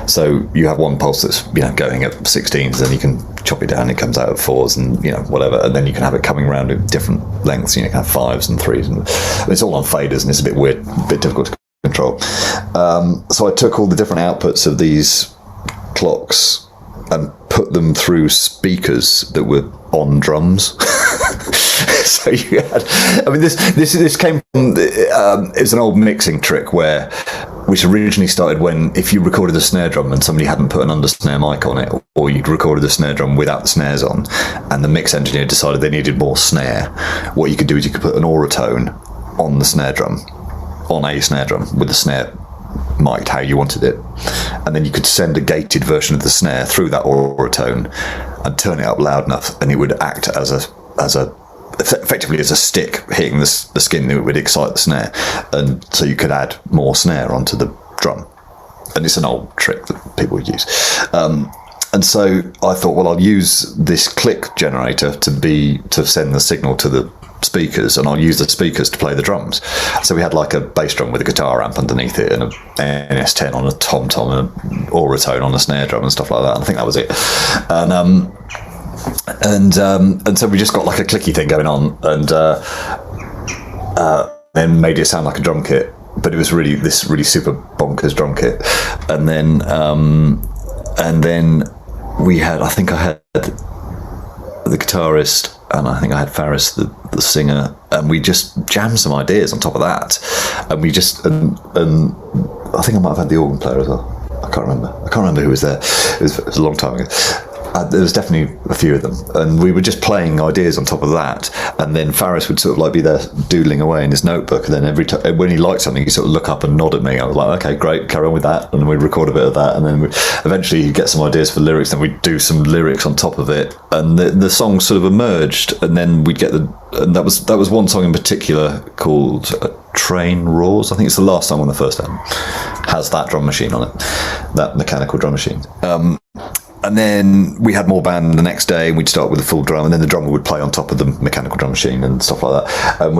So you have one pulse that's going at 16s, then you can chop it down, it comes out at 4s, and whatever, and then you can have it coming around at different lengths, you know, kind of 5s and 3s, and it's all on faders, and it's a bit weird, a bit difficult to control. So I took all the different outputs of these clocks and put them through speakers that were on drums. So you had, I mean, this came from, it's an old mixing trick which originally started when, if you recorded a snare drum and somebody hadn't put an under snare mic on it, or you'd recorded the snare drum without the snares on, and the mix engineer decided they needed more snare, what you could do is you could put an auratone on the snare drum, on a snare drum, with the snare mic'd how you wanted it, and then you could send a gated version of the snare through that auratone and turn it up loud enough, and it would act as effectively as a stick hitting the skin that would excite the snare, and so you could add more snare onto the drum. And it's an old trick that people would use. And so I thought, well, I'll use this click generator to send the signal to the speakers, and I'll use the speakers to play the drums. So we had like a bass drum with a guitar amp underneath it, and a NS10 on a tom-tom, and an auratone on a snare drum and stuff like that. And I think that was it. And so we just got like a clicky thing going on, and then made it sound like a drum kit, but it was really super bonkers drum kit. And then we had, I think I had the guitarist, and I think I had Faris, the singer, and we just jammed some ideas on top of that. And we just, and I think I might have had the organ player as well. I can't remember who was there. It was a long time ago. There was definitely a few of them, and we were just playing ideas on top of that. And then Faris would sort of like be there doodling away in his notebook, and then every time when he liked something, he'd sort of look up and nod at me. I was like, okay, great, carry on with that. And then we'd record a bit of that, and then eventually he'd get some ideas for lyrics, then we'd do some lyrics on top of it, and the song sort of emerged. And then we'd get and that was one song in particular called Train Roars. I think it's the last song on the first album, has that drum machine on it, that mechanical drum machine. And then we had more band the next day, and we'd start with a full drum, and then the drummer would play on top of the mechanical drum machine and stuff like that. And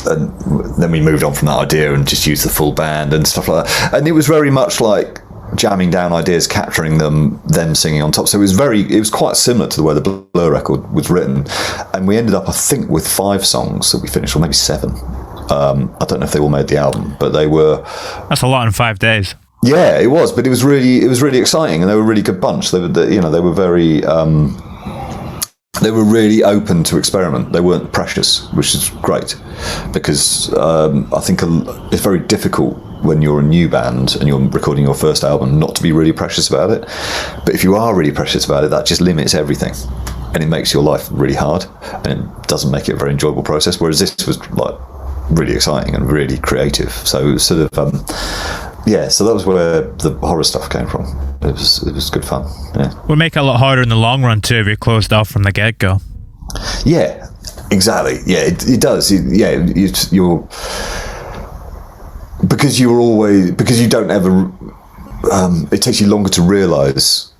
and then we moved on from that idea and just used the full band and stuff like that. And it was very much like jamming down ideas, capturing them singing on top. So it was quite similar to the way the Blur record was written. And we ended up, I think, with 5 songs that we finished, or maybe 7. I don't know if they all made the album, but they were. That's a lot in 5 days. Yeah, it was, but it was really exciting, and they were a really good bunch. They were very, they were really open to experiment. They weren't precious, which is great, because I think it's very difficult when you're a new band and you're recording your first album not to be really precious about it. But if you are really precious about it, that just limits everything, and it makes your life really hard, and it doesn't make it a very enjoyable process. Whereas this was like really exciting and really creative. So sort of. So that was where the horror stuff came from. It was good fun. Yeah. Would make it a lot harder in the long run too if you're closed off from the get-go. Yeah, exactly. Yeah, it does. You're because you don't ever. It takes you longer to realise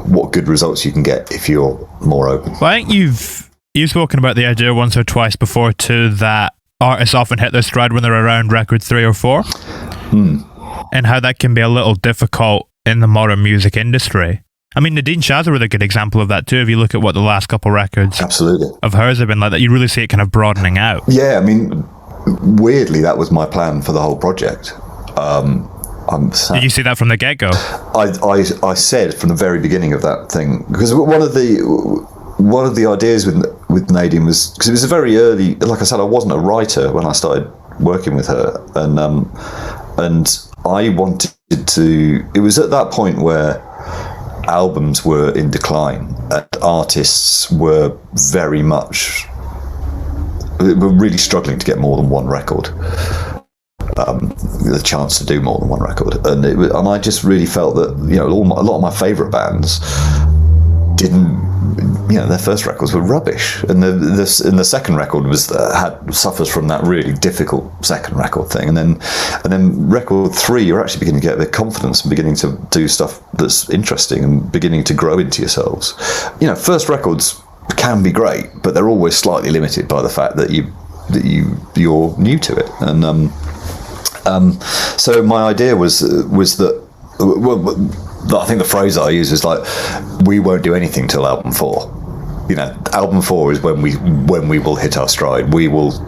what good results you can get if you're more open. Well, I think you've spoken about the idea once or twice before too, that artists often hit their stride when they're around record 3 or 4. And how that can be a little difficult in the modern music industry. I mean, Nadine Shah's a really good example of that too. If you look at what the last couple records of hers have been like, that you really see it kind of broadening out. Yeah, I mean, weirdly, that was my plan for the whole project. Did you see that from the get-go? I said from the very beginning of that thing, because one of the ideas with Nadine was, because it was a very early, like I said, I wasn't a writer when I started working with her, and I wanted to. It was at that point where albums were in decline, and artists were very much were really struggling to get more than one record, the chance to do more than one record, and I just really felt that a lot of my favourite bands didn't. Their first records were rubbish, and the second record suffers from that really difficult second record thing, and then record 3, you're actually beginning to get a bit of confidence and beginning to do stuff that's interesting and beginning to grow into yourselves. First records can be great, but they're always slightly limited by the fact that you're new to it, and so my idea was that. I think the phrase that I used was like, we won't do anything till album 4. album 4 is when we will hit our stride.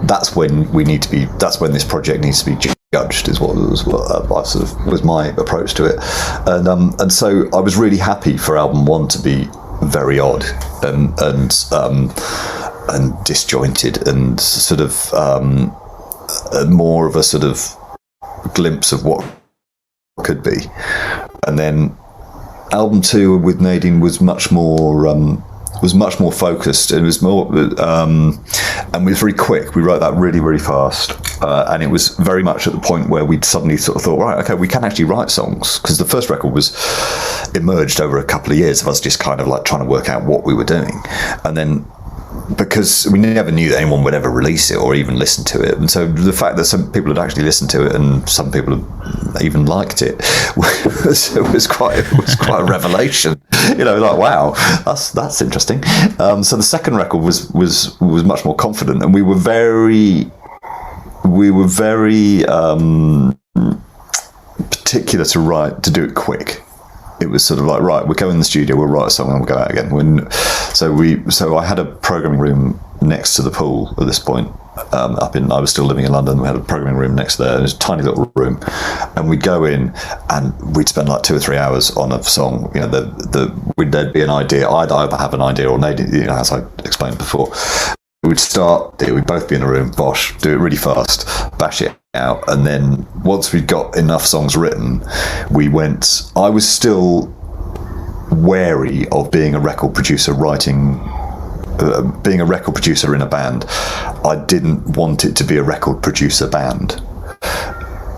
That's when we need to be. That's when this project needs to be judged. Is what was my approach to it, and so I was really happy for album 1 to be very odd and disjointed and sort of more of a sort of glimpse of what could be, and then album 2 with Nadine was much more focused. It was more and was very quick. We wrote that really, really fast, and it was very much at the point where we'd suddenly sort of thought, right, okay, we can actually write songs, because the first record was emerged over a couple of years of us just kind of like trying to work out what we were doing, and then because we never knew that anyone would ever release it or even listen to it, and so the fact that some people had actually listened to it and some people even liked it was quite a revelation. Like, wow, that's interesting. So the second record was much more confident, and we were very particular to do it quick. It was sort of like, right, we'll go in the studio, we'll write a song, and we'll go out again. So I had a programming room next to the pool at this point. I was still living in London. We had a programming room next there. It was a tiny little room, and we'd go in and we'd spend like 2 or 3 hours on a song. There'd be an idea. I'd either have an idea or Nadine, as I explained before. We'd start it, we'd both be in a room, bosh, do it really fast, bash it out, and then once we'd got enough songs written, I was still wary of being a record producer being a record producer in a band. I didn't want it to be a record producer band,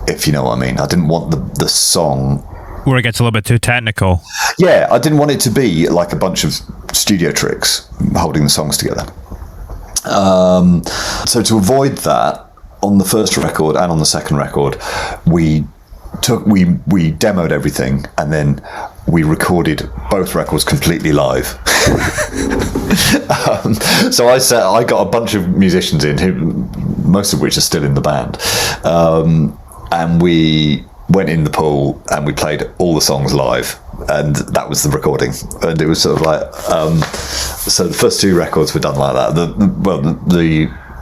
if you know what I mean. I didn't want the song where it gets a little bit too technical. Yeah, I didn't want it to be like a bunch of studio tricks holding the songs together. So to avoid that, on the first record and on the second record, we demoed everything, and then we recorded both records completely live. So I got a bunch of musicians in, most of which are still in the band, and we went in the pool and we played all the songs live, and that was the recording. And it was sort of like, so the first 2 records were done like that.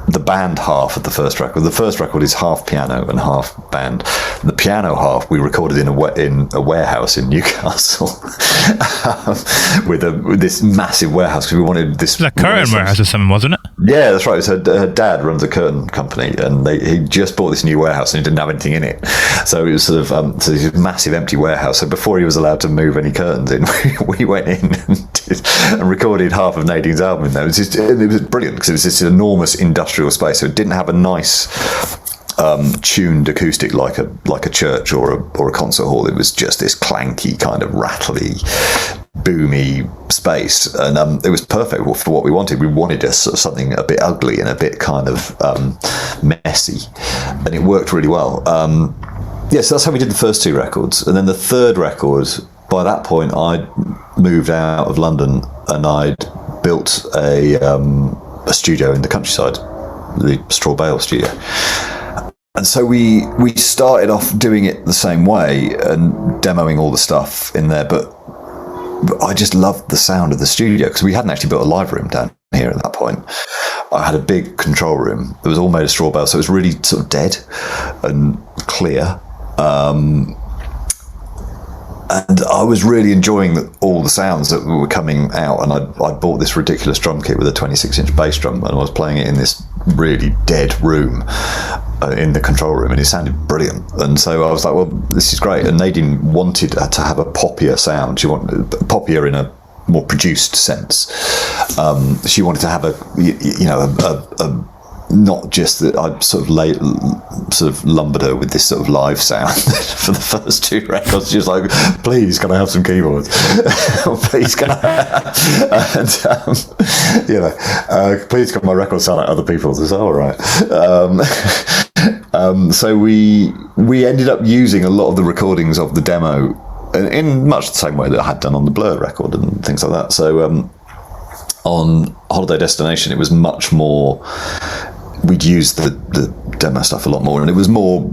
The band half of the first record is half piano and half band. The piano half we recorded in a warehouse in Newcastle, with this massive warehouse, because we wanted this. It was a curtain warehouse or something, wasn't it? Yeah, that's right. So her dad runs a curtain company, and he just bought this new warehouse and he didn't have anything in it. So it was sort of this massive empty warehouse. So before he was allowed to move any curtains in, we went in and recorded half of Nadine's album in there. It was brilliant, because it was this enormous industrial space, so it didn't have a nice tuned acoustic like a church or a concert hall. It was just this clanky, kind of rattly, boomy space, and it was perfect for what we wanted. We wanted something a bit ugly and a bit kind of messy, and it worked really well. So that's how we did the first 2 records, and then the third record, by that point I'd moved out of London and I'd built a studio in the countryside, the Straw Bale studio. And so we started off doing it the same way and demoing all the stuff in there, but I just loved the sound of the studio, because we hadn't actually built a live room down here at that point. I had a big control room that was all made of straw bale, so it was really sort of dead and clear. And I was really enjoying all the sounds that were coming out, and I bought this ridiculous drum kit with a 26-inch bass drum, and I was playing it in this really dead room in the control room, and it sounded brilliant. And so I was like, well, this is great. And Nadine wanted to have a poppier sound. She wanted poppier in a more produced sense. She wanted to have a not just that. I sort of lumbered her with this sort of live sound for the first 2 records. She was like, please, can I have some keyboards? Please, can I? And, please, can my records sound like other people's? It's all right. So we ended up using a lot of the recordings of the demo in much the same way that I had done on the Blur record and things like that. So on Holiday Destination, it was much more. We'd used the demo stuff a lot more, and it was more,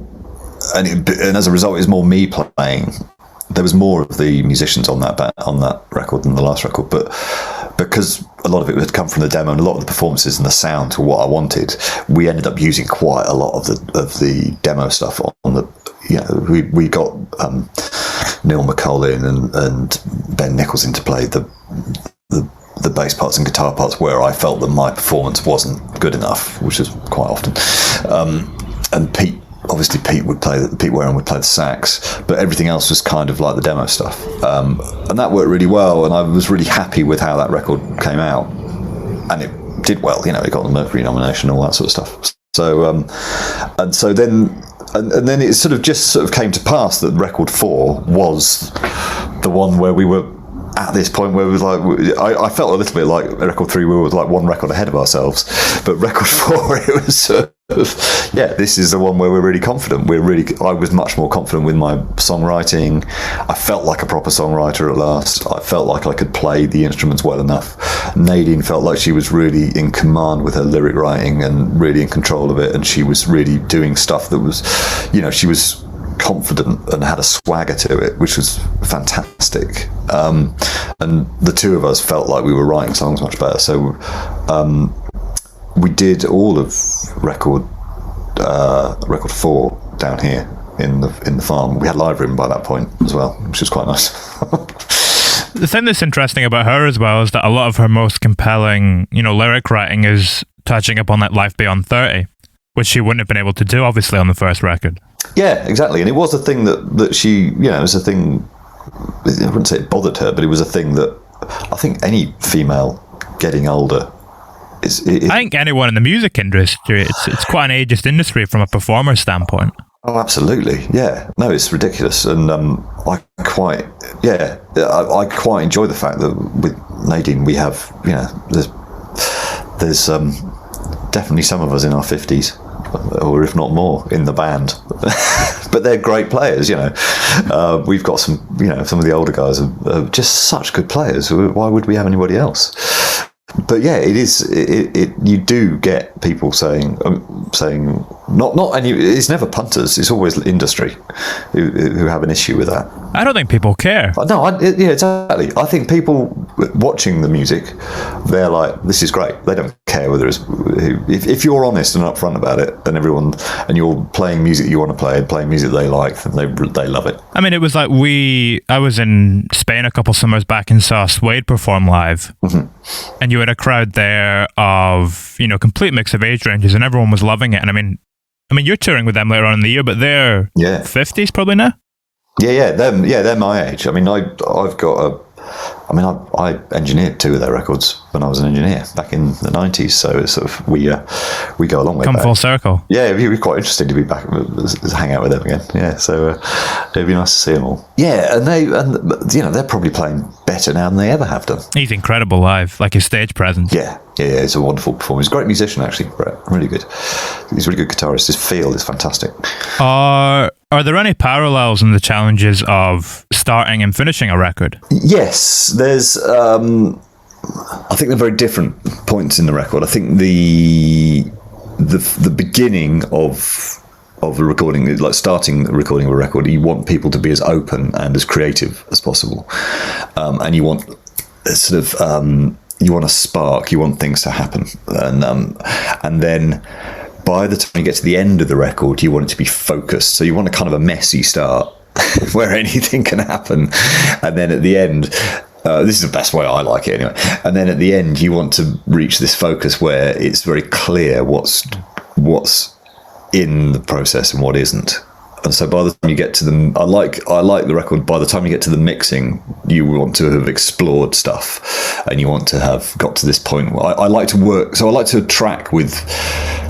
and as a result, it was more me playing. There was more of the musicians on that record than the last record, but because a lot of it had come from the demo and a lot of the performances and the sound to what I wanted, we ended up using quite a lot of the demo stuff on the, we got Neil McCollin and Ben Nichols in to play the bass parts and guitar parts where I felt that my performance wasn't good enough, which is quite often. And Pete Wareham would play the sax, but everything else was kind of like the demo stuff. And that worked really well, and I was really happy with how that record came out. And it did well, it got the Mercury nomination and all that sort of stuff. So, and then it sort of came to pass that record 4 was the one where we were at this point where it was like, I felt a little bit like record 3, we were like one record ahead of ourselves, but record 4, it was sort of, this is the one where we're really confident. I was much more confident with my songwriting. I felt like a proper songwriter at last. I felt like I could play the instruments well enough. Nadine felt like she was really in command with her lyric writing and really in control of it, and she was really doing stuff that was, she was confident and had a swagger to it, which was fantastic. And the two of us felt like we were writing songs much better. So we did all of record 4 down here in the farm. We had live room by that point as well, which was quite nice. The thing that's interesting about her as well is that a lot of her most compelling, lyric writing is touching upon that life beyond 30, which she wouldn't have been able to do, obviously, on the first record. Yeah, exactly. And it was a thing that she, it was a thing, I wouldn't say it bothered her, but it was a thing that I think any female getting older is... I think anyone in the music industry, it's quite an ageist industry from a performer standpoint. Oh, absolutely. Yeah. No, it's ridiculous. And I quite enjoy the fact that with Nadine we have, there's definitely some of us in our 50s, or if not more, in the band. But they're great players, We've got some of the older guys are just such good players. Why would we have anybody else? But yeah, it is. You do get people saying not any. It's never punters. It's always industry who have an issue with that. I don't think people care. No, exactly. I think people watching the music, they're like, "This is great." They don't care whether it's if you're honest and upfront about it, then and you're playing music that you want to play and playing music they like, then they love it. I mean, it was like I was in Spain a couple summers back and saw Suede perform live, and you had a crowd there of complete mix of age ranges, and everyone was loving it. And I mean, you're touring with them later on in the year, but they're 50s probably now. They're my age. I mean, I engineered 2 of their records when I was an engineer back in the 90s. So it's sort of we go a long way back. Come full circle. Yeah, it'd be quite interesting to be back, hang out with them again. Yeah, so it'd be nice to see them all. Yeah, and they're probably playing better now than they ever have done. He's incredible live, like his stage presence. Yeah, it's a wonderful performance. He's a great musician, actually, Brett. Really good. He's a really good guitarist. His feel is fantastic. Are there any parallels in the challenges of starting and finishing a record? Yes, there's. I think they're very different points in the record. I think the beginning of the recording, like starting the recording of a record, you want people to be as open and as creative as possible, and you want you want a spark, you want things to happen, and then by the time you get to the end of the record, you want it to be focused. So you want a kind of a messy start where anything can happen, and then at the end. This is the best way I like it anyway. And then at the end, you want to reach this focus where it's very clear what's in the process and what isn't. And so by the time you get to I like the record. By the time you get to the mixing, you want to have explored stuff, and you want to have got to this point where I like to work. So I like to track with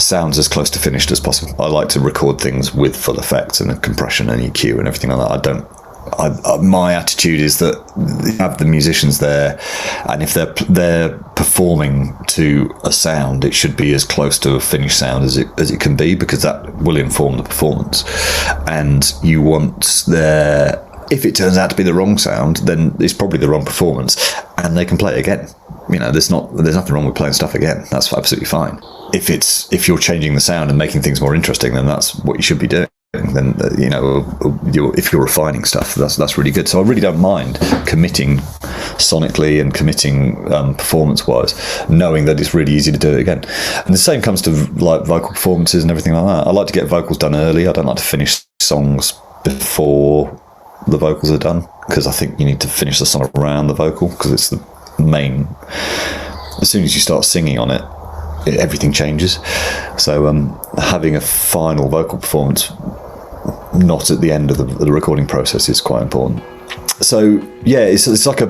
sounds as close to finished as possible. I like to record things with full effects and a compression and EQ and everything like that. My attitude is that you have the musicians there, and if they're performing to a sound, it should be as close to a finished sound as it can be, because that will inform the performance. And you want if it turns out to be the wrong sound, then it's probably the wrong performance, and they can play it again. There's nothing wrong with playing stuff again. That's absolutely fine. If you're changing the sound and making things more interesting, then that's what you should be doing. then if you're refining stuff, that's really good. So I really don't mind committing sonically and committing performance-wise, knowing that it's really easy to do it again. And the same comes to like vocal performances and everything like that. I like to get vocals done early. I don't like to finish songs before the vocals are done, because I think you need to finish the song around the vocal, because it's the main. As soon as you start singing on it, everything changes. So having a final vocal performance not at the end of the recording process is quite important. So yeah, it's like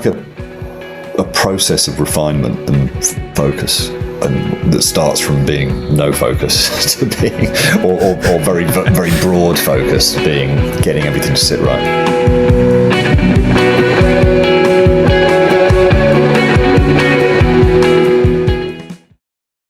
a process of refinement and focus, and that starts from being no focus to being or very very broad focus, being getting everything to sit right.